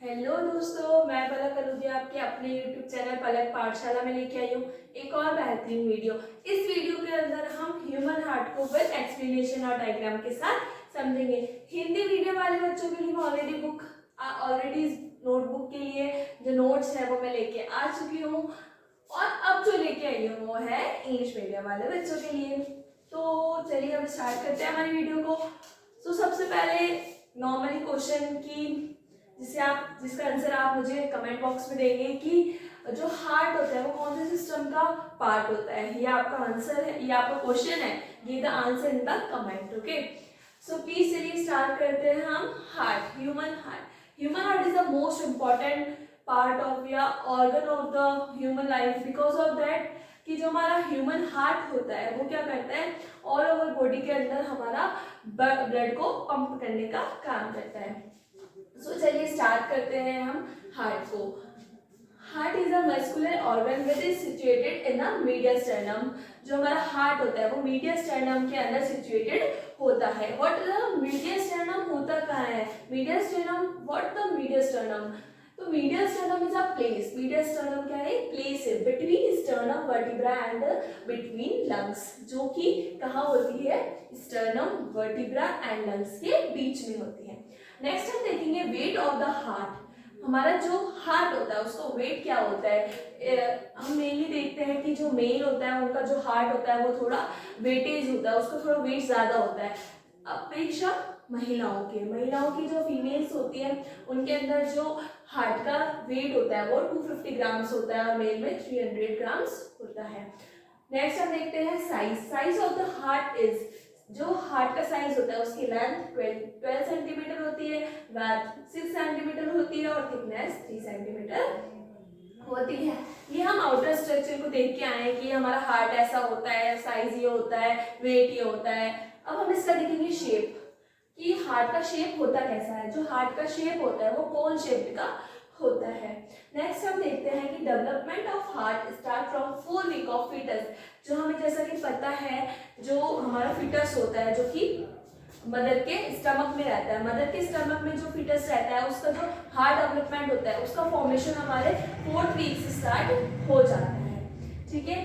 Hello दोस्तों, मैं पलक करूँगी आपके अपने YouTube चैनल पलक पाठशाला में लेके आई हूँ एक और बेहतरीन वीडियो। इस वीडियो के अंदर हम ह्यूमन हार्ट को विद एक्सप्लेनेशन और डायग्राम के साथ समझेंगे। हिंदी मीडियम वाले बच्चों के लिए मैं ऑलरेडी नोटबुक के लिए जो नोट्स है वो मैं लेके आ चुकी हूँ और अब जो लेके आई हूँ वो है इंग्लिश मीडियम वाले बच्चों के लिए। तो चलिए अब स्टार्ट करते हैं हमारी वीडियो को। तो सबसे पहले नॉर्मली क्वेश्चन की जिसका आंसर आप मुझे कमेंट बॉक्स में देंगे कि जो हार्ट होता है वो कौन से सिस्टम का पार्ट होता है। ये आपका आंसर है, ये आपका क्वेश्चन है, give the answer in the comment. Okay, so please चलिए स्टार्ट करते हैं हम। Heart, human heart is the most important part of या organ of the human life because of that कि जो हमारा ह्यूमन हार्ट होता है वो क्या करता है, ऑल ओवर बॉडी के अंदर हमारा ब्लड को पंप करने का काम करता है। सो चलिए स्टार्ट करते हैं हम हार्ट को। Heart is a muscular organ which is situated in the mediastinum. जो हमारा हार्ट होता है वो मीडियस्टर्नम के अंदर सिचुएटेड होता है। व्हाट द मीडियस्टर्नम होता कहाँ है? मीडियस्टर्नम, व्हाट द मीडियस्टर्नम? तो मीडियस्टर्नम इज अ प्लेस। मीडियस्टर्नम क्या है? प्लेस है between sternum vertebra and between lungs, जो कि कहाँ होती है? स्टर्नम वर्टिब्रा एंड लंग्स के बीच में होती है। नेक्स्ट हम देखेंगे वेट ऑफ द हार्ट। हमारा जो हार्ट होता है उसका वेट क्या होता है? हम मेनली देखते हैं कि जो मेल होता है उनका जो हार्ट होता है वो थोड़ा वेटेज होता है, उसका थोड़ा वेट ज्यादा होता है अपेक्षा महिलाओं की जो फीमेल्स होती है उनके अंदर जो हार्ट का वेट होता है वो 250 ग्राम्स होता है और मेल में 300 ग्राम्स होता है। नेक्स्ट हम देखते हैं size of the heart is, जो हार्ट का साइज होता है उसकी लेंथ 12 सेंटीमीटर होती है, विड्थ 6 सेंटीमीटर होती है और थिकनेस 3 सेंटीमीटर होती है। ये हम आउटर स्ट्रक्चर को देख के आए हैं कि हमारा हार्ट ऐसा होता है, साइज ये होता है, वेट ये होता है। अब हम इसका देखेंगे शेप कि हार्ट का शेप होता कैसा है। जो हार्ट का शेप होता है वो कौन शेप का होता है। नेक्स्ट हम देखते हैं कि development of heart start from 4 week of foetus. जो हमें जैसा कि पता है जो हमारा फीटस होता है जो कि मदर के स्टमक में रहता है, मदर के स्टमक में जो फीटस रहता है उसका जो हार्ट डेवलपमेंट होता है उसका फॉर्मेशन हमारे 4th वीक से स्टार्ट हो जाता है। ठीक है,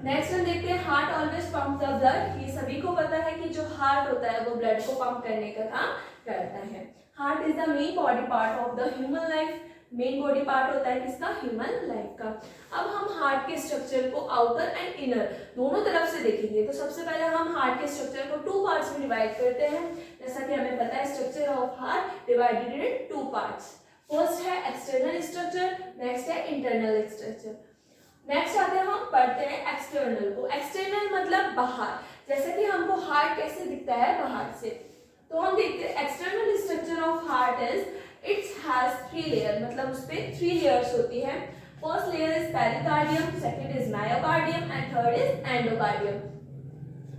नेक्स्ट हम देखते हैं heart always pump the blood. ये सभी को पता है कि जो हार्ट होता है वो ब्लड को पंप करने का काम करता है। Heart is the main body part of the human life. Main body part होता है किसका? ह्यूमन लाइफ का। अब हम हार्ट के स्ट्रक्चर को आउटर एंड इनर दोनों तरफ से देखेंगे। तो सबसे पहले हम हार्ट के स्ट्रक्चर को 2 पार्ट्स में डिवाइड करते हैं। जैसा कि हमें पता है structure of heart divided in 2 parts. First है एक्सटर्नल स्ट्रक्चर, नेक्स्ट है इंटरनल स्ट्रक्चर। नेक्स्ट आते हैं हम पढ़ते हैं एक्सटर्नल को। एक्सटर्नल मतलब बाहर, जैसे कि हमको हार्ट कैसे दिखता है बाहर से। तो हम देखते हैं external structure of heart is it's has 3 layer, मतलब उस पे 3 लेयर्स होती है। First layer is pericardium, second is myocardium and third is endocardium.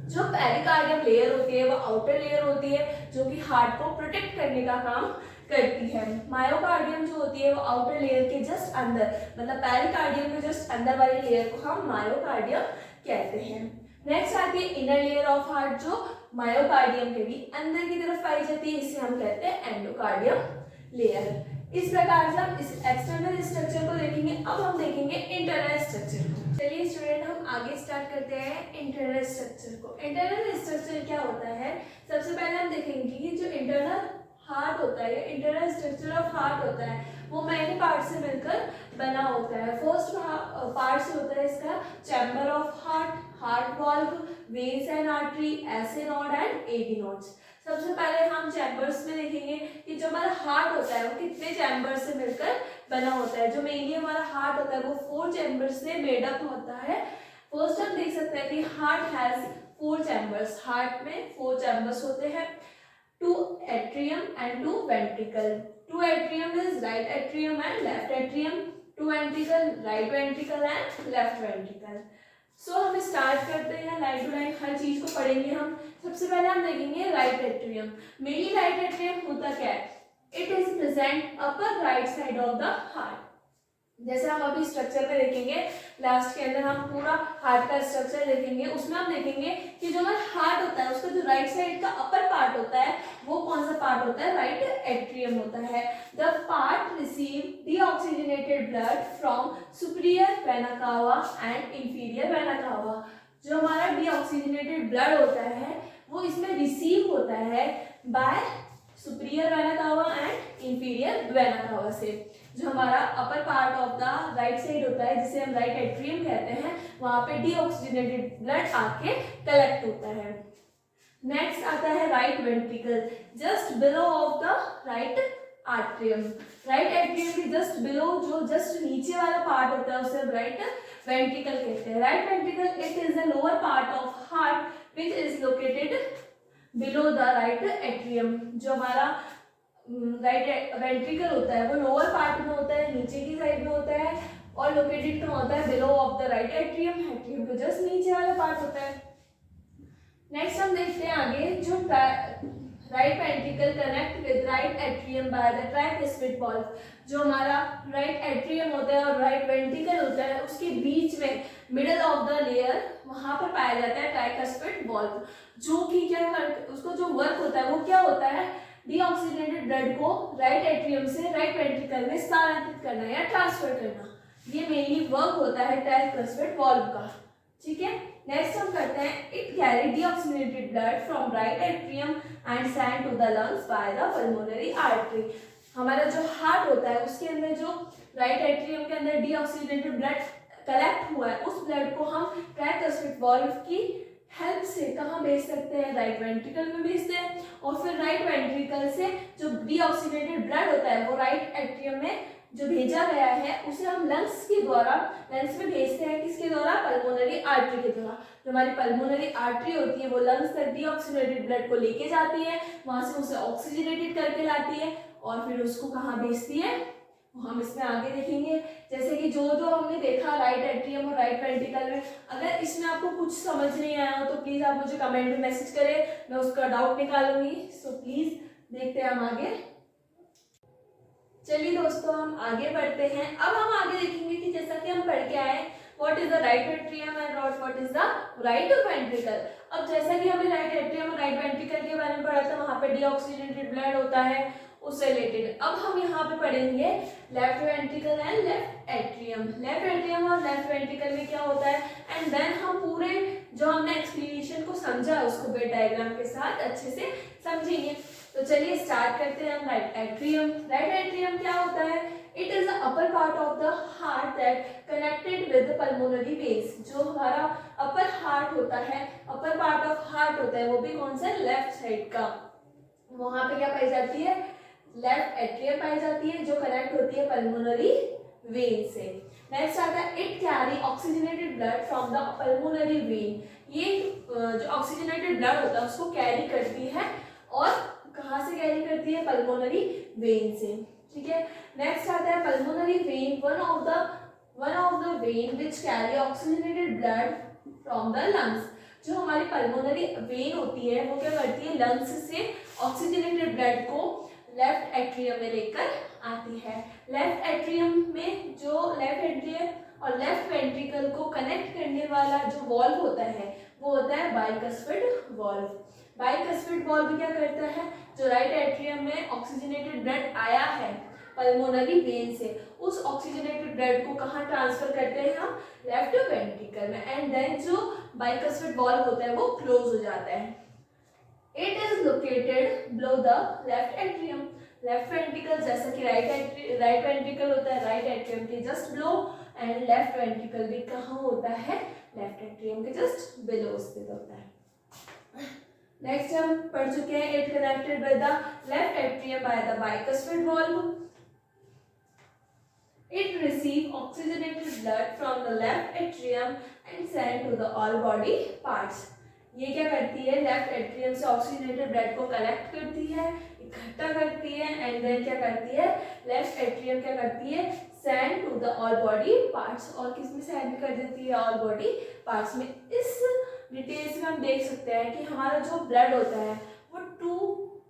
जो पेरिकार्डियम लेयर होती है वो आउटर लेयर होती है जो कि हार्ट को प्रोटेक्ट करने का काम करती है। मायोकार्डियम जो होती है वो आउटर लेयर के जस्ट अंदर, मतलब पेरिकार्डियम के जस्ट अंदर वाली लेयर को हम मायोकार्डियम कहते हैं। नेक्स्ट आती है इनर लेयर ऑफ हार्ट जो मायोकार्डियम के भी अंदर की तरफ पाई जाती है, इसे हम कहते हैं एंडोकार्डियम लेयर। इस प्रकार से हम इस एक्सटर्नल स्ट्रक्चर को देखेंगे। अब हम देखेंगे इंटरनल स्ट्रक्चर को। चलिए स्टूडेंट हम आगे स्टार्ट करते हैं इंटरनल स्ट्रक्चर को। इंटरनल स्ट्रक्चर क्या होता है? सबसे पहले हम देखेंगे कि जो इंटरनल हार्ट होता है, इंटरनल स्ट्रक्चर ऑफ हार्ट होता है वो मैनी पार्ट से मिलकर बना होता है। फर्स्ट पार्ट से होता है इसका chamber of heart, heart valve, veins and artery, SA node and AB nodes. सबसे पहले हम चैम्बर्स में देखेंगे कि जो हमारा हार्ट होता है वो कितने चैम्बर्स से मिलकर बना होता है। जो मेनली हमारा हार्ट होता है वो 4 चैम्बर्स से मेडअप होता है। फर्स्ट हम देख सकते हैं कि हार्ट हैज 4 चैम्बर्स। हार्ट में 4 चैम्बर्स होते हैं, 2 atrium and 2 ventricle. 2 atrium is right atrium and left atrium, 2 ventricle right ventricle and left ventricle. सो हम स्टार्ट करते हैं लाइन टू लाइन हर चीज को पढ़ेंगे हम। सबसे पहले हम देखेंगे right atrium. Mainly right atrium होता क्या है? It is present upper right side of the heart. जैसे हम अभी स्ट्रक्चर में देखेंगे, लास्ट के अंदर हम पूरा हार्ट का स्ट्रक्चर देखेंगे, उसमें हम देखेंगे कि जो हमारा हार्ट होता है उसका जो राइट साइड का अपर पार्ट होता है वो कौन सा पार्ट होता है? राइट एट्रियम होता है। The part deoxygenated blood from superior vena cava and inferior vena cava. जो हमारा डीऑक्सीजनेटेड ब्लड होता है वो इसमें रिसीव होता है by superior vena cava and inferior vena cava से। जो हमारा upper part of the right side होता है जिसे हम राइट एट्रियम कहते हैं, वहां पे डीऑक्सीजनेटेड ब्लड आके कलेक्ट होता है। नेक्स्ट आता है right ventricle, just below of the right atrium. Right atrium के जस्ट बिलो जो जस्ट नीचे वाला पार्ट होता है उसे राइट वेंट्रिकल कहते हैं। Right ventricle it is the lower part of heart which is located below the right atrium. जो हमारा राइट वेंट्रिकल होता है वो लोअर पार्ट में होता है, नीचे की साइड में होता है और लोकेटेड कहाँ होता है, below of the right atrium. Atrium के जस्ट नीचे वाला पार्ट होता है। नेक्स्ट हम देखते हैं आगे, जो right ventricle connect with right atrium by the tricuspid valve. जो हमारा राइट एट्रियम होता है और राइट वेंट्रिकल होता है उसके बीच में मिडल ऑफ द लेयर वहां पर पाया जाता है ट्राइकस्पिड वाल्व, जो कि क्या उसको जो वर्क होता है वो क्या होता है, डीऑक्सीजनेटेड ब्लड को राइट एट्रियम से राइट वेंट्रिकल में स्थानांतरित करना या ट्रांसफर करना। ये मेनली वर्क होता है ट्राइकस्पिड वाल्व का। ठीक है, नेक्स्ट हम करते हैं, it carry deoxygenated blood from right atrium and send to the lungs by the pulmonary artery. हमारा जो हार्ट होता है उसके अंदर जो राइट एट्रियम के अंदर डीऑक्सीजनेटेड ब्लड कलेक्ट हुआ है उस ब्लड को हम ट्राइकस्पिड वाल्व की हेल्प से कहाँ भेज सकते हैं, राइट वेंट्रिकल में भेजते हैं और फिर राइट वेंट्रिकल से जो डीऑक्सीजनेटेड ब्लड होता है वो राइट एट्रियम में जो भेजा गया है उसे हम लंग्स के द्वारा लंग्स में भेजते हैं। किसके द्वारा, पल्मोनरी आर्टरी के द्वारा। जो हमारी पल्मोनरी आर्टरी होती है वो लंग्स तक डीऑक्सीजनेटेड ब्लड को लेके जाती है, वहां से उसे ऑक्सीजनेटेड करके लाती है और फिर उसको कहाँ भेजती है, हम इसमें आगे देखेंगे। जैसे कि जो हमने देखा राइट एट्रियम और राइट वेंट्रिकल में, अगर इसमें आपको कुछ समझ नहीं आया हो तो प्लीज आप मुझे कमेंट में मैसेज करें, मैं उसका डाउट निकालूंगी। सो प्लीज देखते हैं हम आगे। चलिए दोस्तों हम आगे बढ़ते हैं। अब हम आगे देखेंगे कि जैसा कि हम पढ़ के आए what is the right atrium and what is the right ventricle. अब जैसा कि हमने राइट एट्रियम और राइट वेंट्रिकल के बारे में पढ़ा था, वहां पे डीऑक्सीजनेटेड ब्लड होता है उससे रिलेटेड। अब हम यहाँ पे पढ़ेंगे left ventricle and left atrium. Left atrium और लेफ्ट वेंट्रिकल में क्या होता है एंड देन हम पूरे जो हमने एक्सप्लेनेशन को समझा उसको वेट डायग्राम के साथ अच्छे से समझेंगे। तो चलिए स्टार्ट करते हैं हम राइट एट्रियम। राइट एट्रियम क्या होता है, it is the upper part of the heart that connected with the pulmonary veins. जो हमारा अपर हार्ट होता है, अपर पार्ट ऑफ हार्ट होता है वो भी कौन सा, लेफ्ट साइड का। वहां पे क्या पाई जाती है, लेफ्ट एट्रियम पाई जाती है जो कनेक्ट होती है पल्मोनरी वेन से। नेक्स्ट आता है it carry oxygenated blood from the pulmonary vein. ये जो ऑक्सीजनेटेड ब्लड होता है उसको कैरी करती है और कहाँ से कैरी करती है, पल्मोनरी वेन से। ठीक है, नेक्स्ट आता है pulmonary vein, one of the when which carry oxygenated blood from the lungs. जो हमारी पल्मोनरी वेन होती है वो क्या करती है, लंग्स से ऑक्सीजनेटेड ब्लड को लेफ्ट एट्रियम में लेकर आती है। लेफ्ट एट्रियम में जो लेफ्ट एट्रियम और लेफ्ट वेंट्रिकल को कनेक्ट करने वाला जो वॉल्व होता है वो होता है बाइकस्फिड वॉल्व। बाइकस्फिड वॉल्व क्या करता है, जो राइट एट्रियम में ऑक्सीजनेटेड ब्लड आया है पल्मोनरी वेन से, उस ऑक्सीजनेटेड ब्लड को कहाँ ट्रांसफर करते हैं हम, लेफ्ट वेंट्रिकल में। एंड देन जो बाइकस्फिड वॉल्व होता है वो क्लोज हो जाता है। It is located below the left atrium. Left ventricle जैसा कि राइट वेंट्रिकल होता है राइट एट्रियम के just below, and left ventricle भी कहाँ होता है, लेफ्ट एट्रियम के जस्ट बिलो स्थित होता है। नेक्स्ट हम पढ़ चुके हैं it connected with the left atrium by the bicuspid valve. It receive oxygenated blood from the left atrium and send to the all body parts. ये क्या करती है, लेफ्ट एट्रियम से ऑक्सीजनेटेड ब्लड को कलेक्ट करती है, इकट्ठा करती है एंड देन क्या करती है, लेफ्ट एट्रियम क्या करती है, send to the all body parts. और किस में सेंड कर देती है, ऑल बॉडी पार्ट्स में। इस डिटेल्स में हम देख सकते हैं कि हमारा जो ब्लड होता है वो 2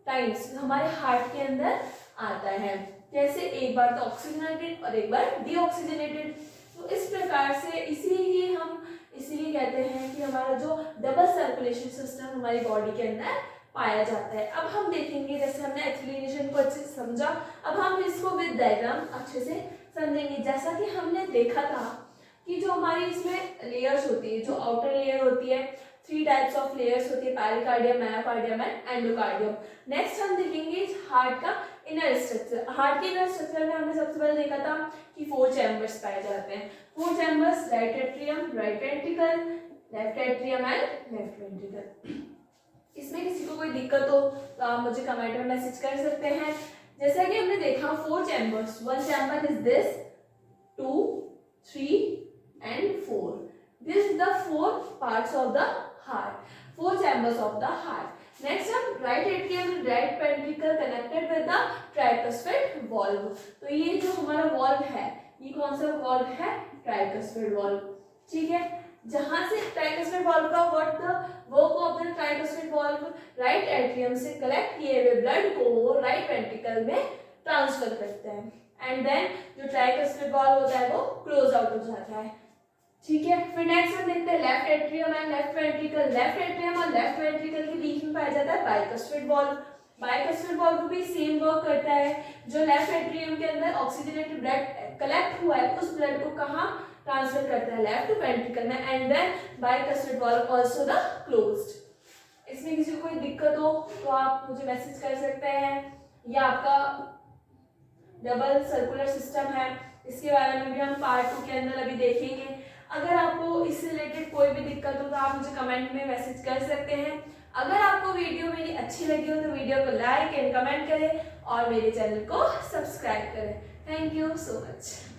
टाइम्स हमारे हार्ट के अंदर आता है। जैसे एक बार तो ऑक्सीजनेटेड और एक बार डीऑक्सीजनेटेड। तो इस प्रकार से इसीलिए कहते हैं कि हमारा जो डबल सर्कुलेशन सिस्टम हमारी बॉडी के अंदर पाया जाता है। अब हम देखेंगे, जैसे हमने एक्सप्लेनेशन को अच्छे से समझा, अब हम इसको विद डायग्राम अच्छे से समझेंगे। जैसा कि हमने देखा था कि जो हमारी इसमें लेयर्स होती है, जो आउटर लेयर होती है, 3 टाइप्स ऑफ लेयर्स होती है, pericardium, myocardium and endocardium. Next हम देखेंगे हार्ट का इनर स्ट्रक्चर। हार्ट के इनर स्ट्रक्चर में हमने सबसे पहले देखा था कि 4 चैम्बर्स पाए जाते हैं। 4 chambers, right atrium, right ventricle, left atrium and left ventricle. इसमें किसी को कोई दिक्कत हो तो आप मुझे कमेंट में मैसेज कर सकते हैं। जैसा कि हमने देखा 4 chambers, 1 chamber is this, 2, 3 and 4. This is the 4 parts of the heart, 4 chambers of the heart. Next हम right atrium and right ventricle connected with the tricuspid valve. तो ये जो हमारा valve है, ये कौन सा valve है? tricuspid valve, ठीक है। जहां से tricuspid valve का what the work of the tricuspid valve, right atrium से कलेक्ट किए हुए ब्लड को right ventricle में ट्रांसफर करते हैं, एंड देन जो ट्राइकस्पिड वॉल्व होता है वो क्लोज आउट हो जाता है, ठीक है। फिर नेक्स्ट हम देखते हैं left atrium and left ventricle. Left atrium और लेफ्ट वेंट्रिकल के बीच में पाया जाता है बाइकस्पिड वॉल्व। बाइकस्पिड वॉल्व भी सेम वर्क करता है। जो लेफ्ट एट्रियम के अंदर ऑक्सीजनेटेड ब्लड कलेक्ट हुआ है उस ब्लड को कहाँ ट्रांसफर करता है? लेफ्ट वेंट्रिकल में, and then bicuspid valve also the closed. इसमें किसी को कोई दिक्कत हो तो आप मुझे मैसेज कर सकते हैं। या आपका डबल सर्कुलर सिस्टम है, इसके बारे में भी हम पार्ट 2 के अंदर अभी देखेंगे। अगर आपको इससे रिलेटेड कोई भी दिक्कत हो तो आप मुझे कमेंट में मैसेज कर सकते हैं। अगर आपको वीडियो मेरी अच्छी लगी हो तो वीडियो को लाइक एंड कमेंट करें और मेरे चैनल को सब्सक्राइब करें। Thank you so much.